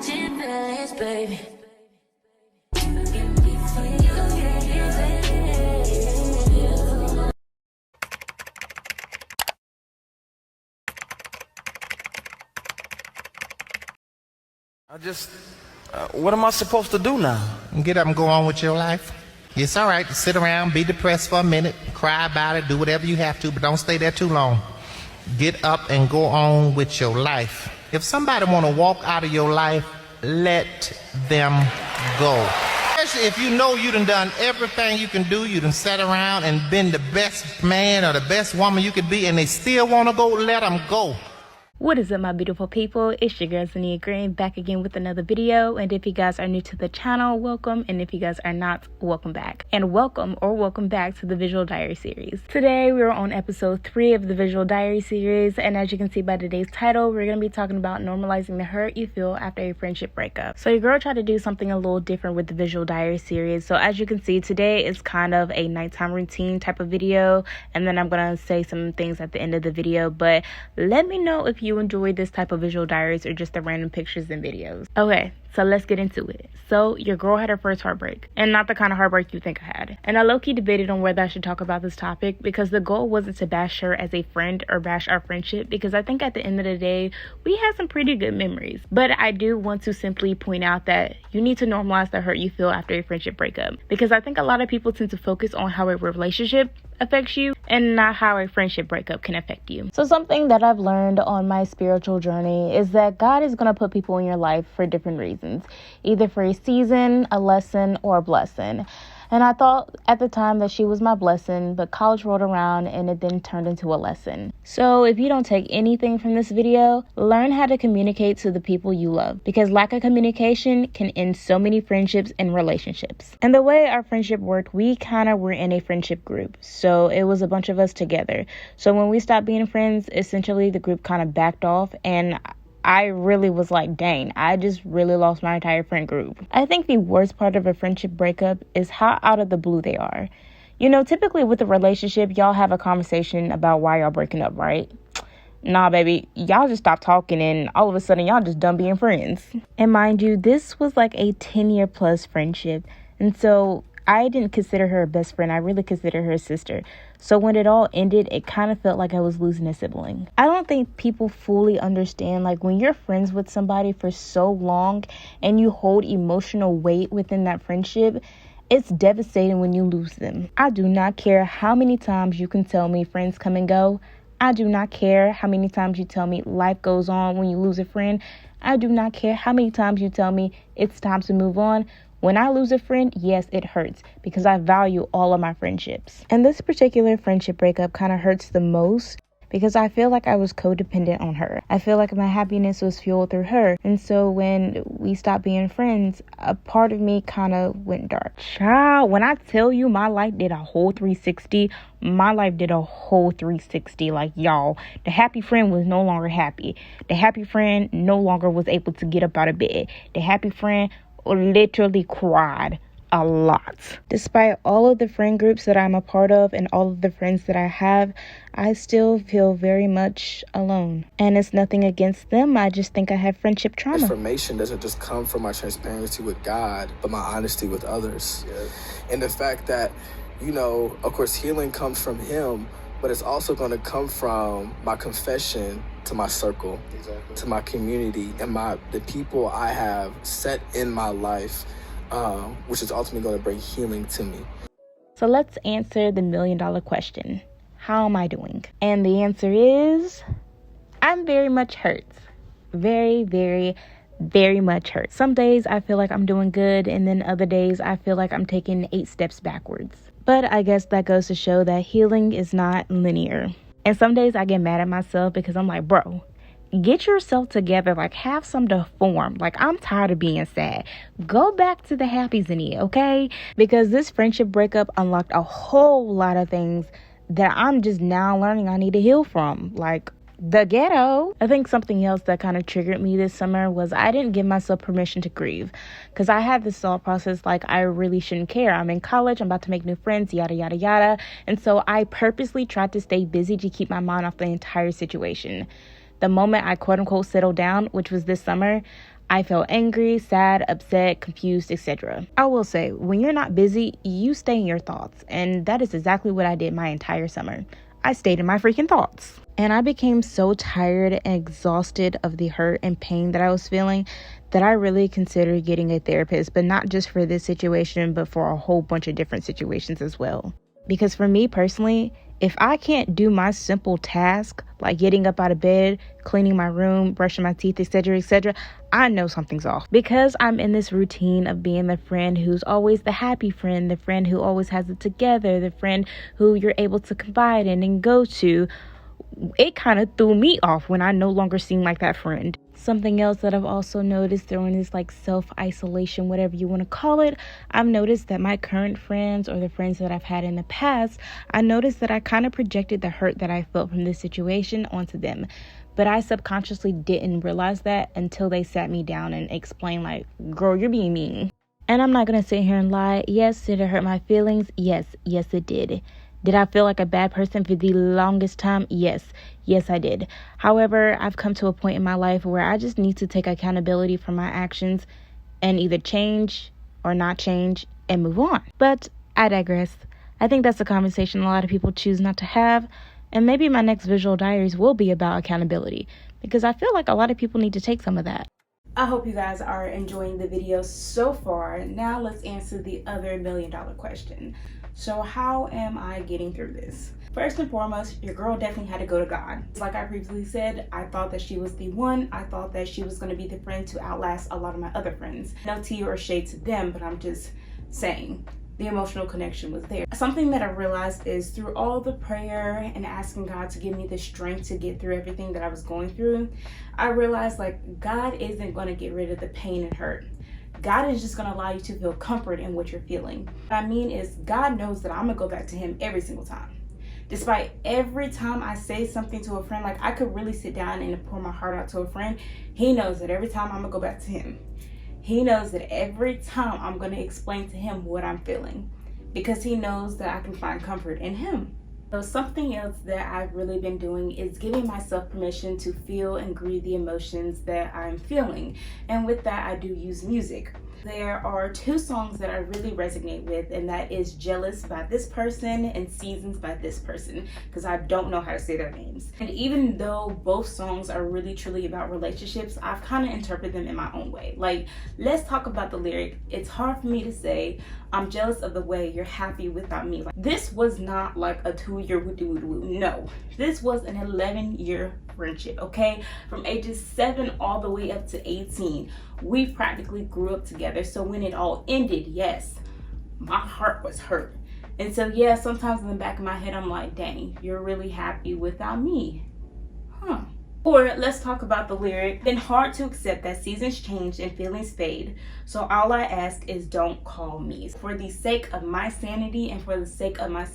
catching feelings, baby. What am I supposed to do now? Get up and go on with your life. It's all right to sit around, be depressed for a minute, cry about it, do whatever you have to, but don't stay there too long. Get up and go on with your life. If somebody want to walk out of your life, let them go. Especially if you know you done everything you can do, you done sat around and been the best man or the best woman you could be, and they still want to go, let them go. What is up, my beautiful people? It's your girl Zinia back again with another video. And if you guys are new to the channel, welcome. And if you guys are not, welcome back. And welcome back to the Visual Diary series. Today we're on episode 3 of the Visual Diary series, and as you can see by today's title, we're going to be talking about normalizing the hurt you feel after a friendship breakup. So your girl tried to do something a little different with the Visual Diary series. So as you can see, today is kind of a nighttime routine type of video, and then I'm going to say some things at the end of the video. But let me know if you enjoy this type of visual diaries or just the random pictures and videos. Okay, so let's get into it. So your girl had her first heartbreak, and not the kind of heartbreak you think I had. And I low-key debated on whether I should talk about this topic, because the goal wasn't to bash her as a friend or bash our friendship, because I think at the end of the day we had some pretty good memories. But I do want to simply point out that you need to normalize the hurt you feel after a friendship breakup, because I think a lot of people tend to focus on how a relationship affects you and not how a friendship breakup can affect you. So something that I've learned on my spiritual journey is that God is going to put people in your life for different reasons, either for a season, a lesson, or a blessing. And I thought at the time that she was my blessing, but college rolled around and it then turned into a lesson. So if you don't take anything from this video, learn how to communicate to the people you love, because lack of communication can end so many friendships and relationships. And the way our friendship worked, we kind of were in a friendship group. So it was a bunch of us together. So when we stopped being friends, essentially the group kind of backed off, and I really was like, dang, I just really lost my entire friend group. I think the worst part of a friendship breakup is how out of the blue they are. You know, typically with a relationship, y'all have a conversation about why y'all breaking up, right? Nah, baby, y'all just stopped talking and all of a sudden y'all just done being friends. And mind you, this was like a 10-year plus friendship. And so I didn't consider her a best friend. I really considered her a sister. So when it all ended, it kind of felt like I was losing a sibling. I don't think people fully understand, like, when you're friends with somebody for so long and you hold emotional weight within that friendship, it's devastating when you lose them. I do not care how many times you can tell me friends come and go. I do not care how many times you tell me life goes on when you lose a friend. I do not care how many times you tell me it's time to move on. When I lose a friend, yes, it hurts, because I value all of my friendships. And this particular friendship breakup kind of hurts the most because I feel like I was codependent on her. I feel like my happiness was fueled through her. And so when we stopped being friends, a part of me kind of went dark. Child, when I tell you my life did a whole 360, my life did a whole 360. Like, y'all, the happy friend was no longer happy. The happy friend no longer was able to get up out of bed. The happy friend literally cried a lot. Despite all of the friend groups that I'm a part of and all of the friends that I have, I still feel very much alone. And it's nothing against them. I just think I have friendship trauma. Transformation doesn't just come from my transparency with God, but my honesty with others. And the fact that, you know, of course, healing comes from Him, but it's also going to come from my confession to my circle, to my community, and the people I have set in my life, which is ultimately going to bring healing to me. So let's answer the $1 million question. How am I doing? And the answer is, I'm very much hurt. Very, very, very much hurt. Some days I feel like I'm doing good, and then other days I feel like I'm taking 8 steps backwards. But I guess that goes to show that healing is not linear. And some days I get mad at myself because I'm like, bro, get yourself together. Like, have some decorum. Like, I'm tired of being sad. Go back to the happy Zinia, okay? Because this friendship breakup unlocked a whole lot of things that I'm just now learning I need to heal from. Like, the ghetto. I think something else that kind of triggered me this summer was I didn't give myself permission to grieve, because I had this thought process like I really shouldn't care. I'm in college, I'm about to make new friends, yada yada yada. And so I purposely tried to stay busy to keep my mind off the entire situation. The moment I quote unquote settled down, which was this summer, I felt angry, sad, upset, confused, etc. I will say, when you're not busy, you stay in your thoughts. And that is exactly what I did my entire summer. I stayed in my freaking thoughts. And I became so tired and exhausted of the hurt and pain that I was feeling that I really considered getting a therapist, but not just for this situation, but for a whole bunch of different situations as well. Because for me personally, if I can't do my simple task, like getting up out of bed, cleaning my room, brushing my teeth, etc., I know something's off. Because I'm in this routine of being the friend who's always the happy friend, the friend who always has it together, the friend who you're able to confide in and go to, it kind of threw me off when I no longer seem like that friend. Something else that I've also noticed during this like self-isolation, whatever you want to call it, I've noticed that my current friends or the friends that I've had in the past, I noticed that I kind of projected the hurt that I felt from this situation onto them. But I subconsciously didn't realize that until they sat me down and explained like, girl, you're being mean. And I'm not going to sit here and lie. Yes, did it hurt my feelings? Yes, it did. Did I feel like a bad person for the longest time? Yes, I did. However, I've come to a point in my life where I just need to take accountability for my actions and either change or not change and move on. But I digress. I think that's a conversation a lot of people choose not to have. And maybe my next visual diaries will be about accountability, because I feel like a lot of people need to take some of that. I hope you guys are enjoying the video so far. Now let's answer the other $1 million question. So how am I getting through this? First and foremost, your girl definitely had to go to God. Like I previously said, I thought that she was the one. I thought that she was going to be the friend to outlast a lot of my other friends. No tea or shade to them, but I'm just saying the emotional connection was there. Something that I realized is through all the prayer and asking God to give me the strength to get through everything that I was going through, I realized like God isn't going to get rid of the pain and hurt. God is just going to allow you to feel comfort in what you're feeling. What I mean is God knows that I'm going to go back to him every single time. Despite every time I say something to a friend, like I could really sit down and pour my heart out to a friend, he knows that every time I'm going to go back to him. He knows that every time I'm going to explain to him what I'm feeling, because he knows that I can find comfort in him. So something else that I've really been doing is giving myself permission to feel and grieve the emotions that I'm feeling. And with that, I do use music. There are 2 songs that I really resonate with, and that is Jealous by this person and Seasons by this person, because I don't know how to say their names. And even though both songs are really truly about relationships, I've kind of interpreted them in my own way. Like, let's talk about the lyric. It's hard for me to say, I'm jealous of the way you're happy without me. Like, this was not like a 2-year woo-doo-woo-doo. No, this was an 11-year friendship, okay? From ages 7 all the way up to 18. We practically grew up together. So when it all ended, yes, my heart was hurt. And so yeah, sometimes in the back of my head, I'm like, dang, you're really happy without me. Huh. Or let's talk about the lyric. Been hard to accept that seasons change and feelings fade. So all I ask is don't call me. For the sake of my sanity and for the sake of my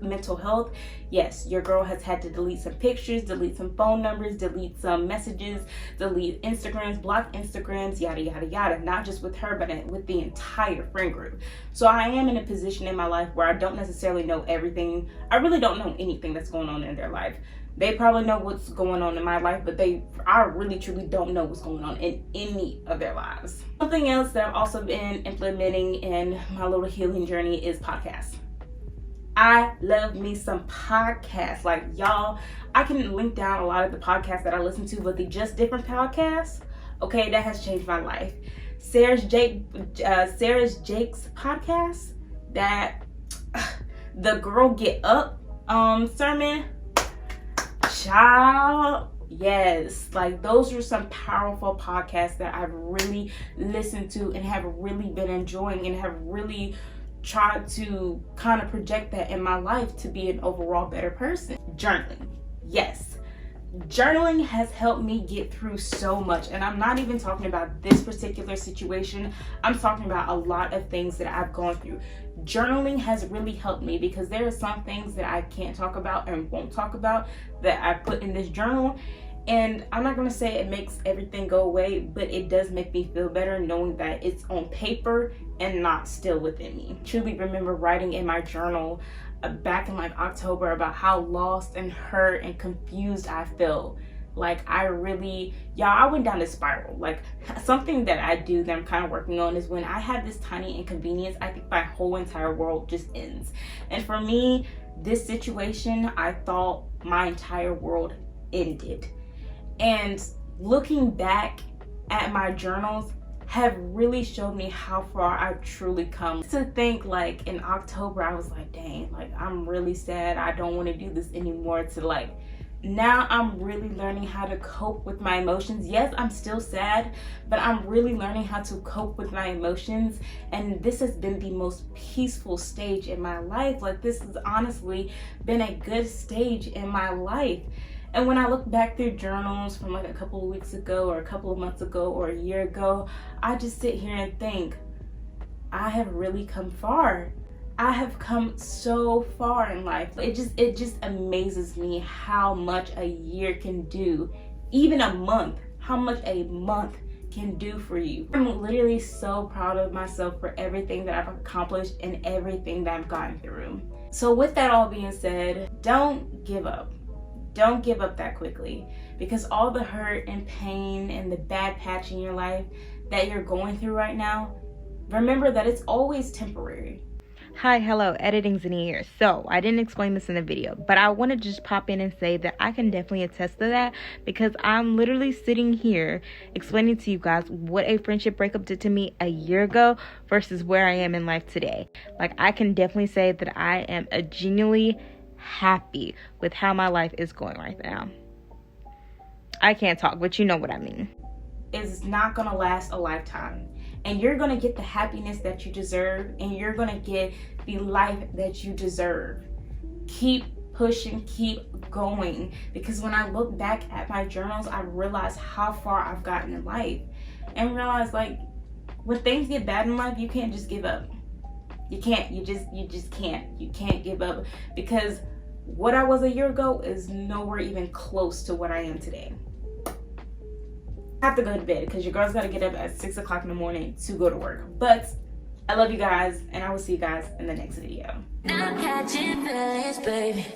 mental health, yes, your girl has had to delete some pictures, delete some phone numbers, delete some messages, delete Instagrams, block Instagrams, yada, yada, yada. Not just with her, but with the entire friend group. So I am in a position in my life where I don't necessarily know everything. I really don't know anything that's going on in their life. They probably know what's going on in my life, but I really truly don't know what's going on in any of their lives. Something else that I've also been implementing in my little healing journey is podcasts. I love me some podcasts. Like, y'all, I can link down a lot of the podcasts that I listen to, but the Just Different podcasts, okay, that has changed my life. Sarah's Jake's podcast, that the Girl Get Up sermon, child, yes, like those are some powerful podcasts that I've really listened to and have really been enjoying and have really tried to kind of project that in my life to be an overall better person. Journaling, yes. Journaling has helped me get through so much, and I'm not even talking about this particular situation. I'm talking about a lot of things that I've gone through. Journaling has really helped me because there are some things that I can't talk about and won't talk about that I put in this journal. And I'm not going to say it makes everything go away, but it does make me feel better knowing that it's on paper and not still within me. I truly remember writing in my journal back in like October about how lost and hurt and confused I felt Like, I really, y'all, I went down this spiral. Like, something that I do that I'm kind of working on is when I have this tiny inconvenience, I think my whole entire world just ends. And for me, this situation, I thought my entire world ended. And looking back at my journals have really showed me how far I've truly come. To think, like, in October, I was like, dang, like, I'm really sad. I don't want to do this anymore. To, like, now I'm really learning how to cope with my emotions. Yes, I'm still sad, but I'm really learning how to cope with my emotions. And this has been the most peaceful stage in my life. Like, this has honestly been a good stage in my life. And when I look back through journals from like a couple of weeks ago or a couple of months ago or a year ago, I just sit here and think, I have really come far. I have come so far in life. It just amazes me how much a year can do, even a month, how much a month can do for you. I'm literally so proud of myself for everything that I've accomplished and everything that I've gotten through. So with that all being said, don't give up. Don't give up that quickly, because all the hurt and pain and the bad patch in your life that you're going through right now, remember that it's always temporary. Hi, hello, editing Zinia here. So I didn't explain this in the video, but I want to just pop in and say that I can definitely attest to that, because I'm literally sitting here explaining to you guys what a friendship breakup did to me a year ago versus where I am in life today. Like, I can definitely say that I am genuinely happy with how my life is going right now. I can't talk, but you know what I mean. It's not gonna last a lifetime, and you're gonna get the happiness that you deserve, and you're gonna get the life that you deserve. Keep pushing, keep going, because when I look back at my journals, I realize how far I've gotten in life, and realize, like, when things get bad in life, you can't just give up. You can't. You just can't. You can't give up, because what I was a year ago is nowhere even close to what I am today. I have to go to bed because your girl's got to get up at 6 o'clock in the morning to go to work. But I love you guys, and I will see you guys in the next video. I'm catching feelings, baby.